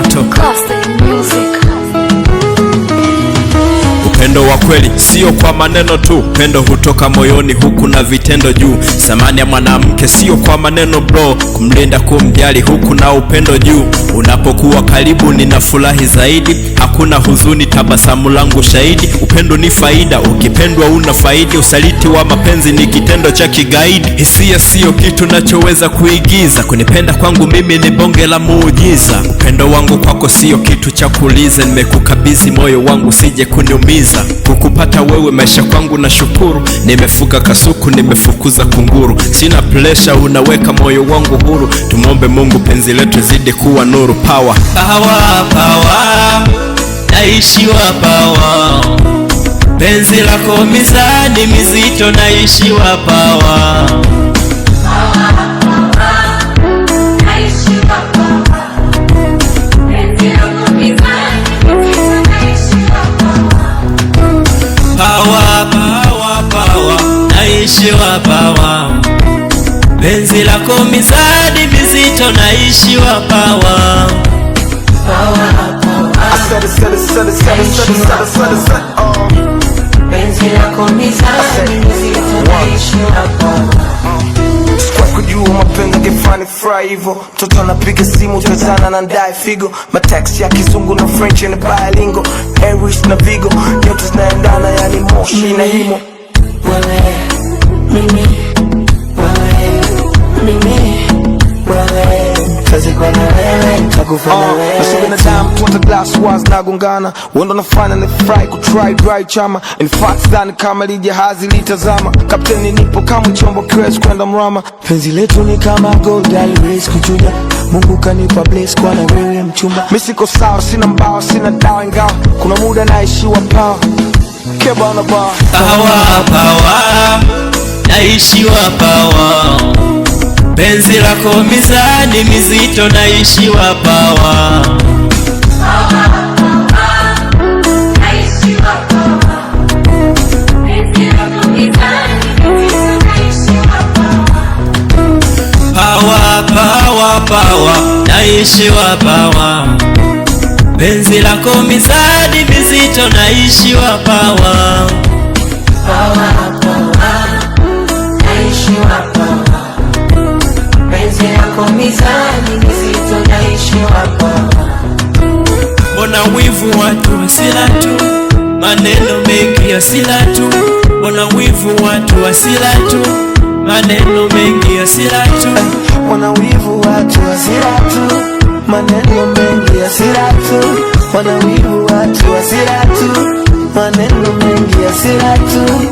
Sato. Classic music. Upendo wa kweli sio kwa maneno tu, upendo hutoka moyoni huku na vitendo juu. Samani ya mwanamke sio kwa maneno bro, kumlinda kumjali huku na upendo juu. Unapokuwa karibu ninafurahi zaidi, hakuna huzuni, tabasamu langu shahidi. Upendo ni faida, ukipendwa una faidi, usaliti wa mapenzi ni kitendo cha kigaidi. Hisia sio kitu nachoweza kuigiza, kunipenda kwangu mimi ni bonge la muujiza. Upendo wangu kwako sio kitu cha kuuliza, nimekukabidhi moyo wangu sije kuniumiza. Kukupata wewe maisha kwangu na shukuru, nimefuka kasuku nimefukuza kunguru. Sina pressure, unaweka moyo wangu huru, tumombe Mungu penzi letu zidi kuwa nuru. Power, power, power, naishiwa power. Penzi lako mizani mizito, naishiwa power. Naishiwa power, penzi lako mizani mizito, naishiwa power. Penzi lako mizani mizito, naishiwa power. Kujua mapenzi kifani fry hivyo, mtoto anapiga simu tazana na ndai figo, matext ya kizungu na French na bilingual, Aries na Vigo, yote zinaendana yani moshi na himo. Wewe mimi, kazi kwa na wewe, takufanya wewe. Nasibu na damu tuwata glass wars nagongana, wendo nafanya ni fry kutry dry chama. In fact dhani kama lijahazi litazama, kapteni nipo kama chombo kiwezi kwenda mrama. Penzi letu ni kama gold race kuchuja, Mungu kanipa bless kwa na wewe mchumba. Mimi siko sawa, sina mbao, sina dawa ingawa kuna muda naishiwa power. Keba na bar power, power, naishiwa power. Penzi lako mizani mizito, naishiwa power. Power, power, power, naishiwa power. Penzi lako mizani mizito, naishiwa power. Power, power, naishiwa power. Penzi lako mizani mizito, naishiwa power. Mbona wivu watu wasila tu, maneno mengi hasila tu. Mbona wivu watu wasila tu, maneno mengi hasila tu. Mbona wivu watu wasila tu, maneno mengi hasila tu. Mbona wivu watu wasila tu, maneno mengi hasila tu.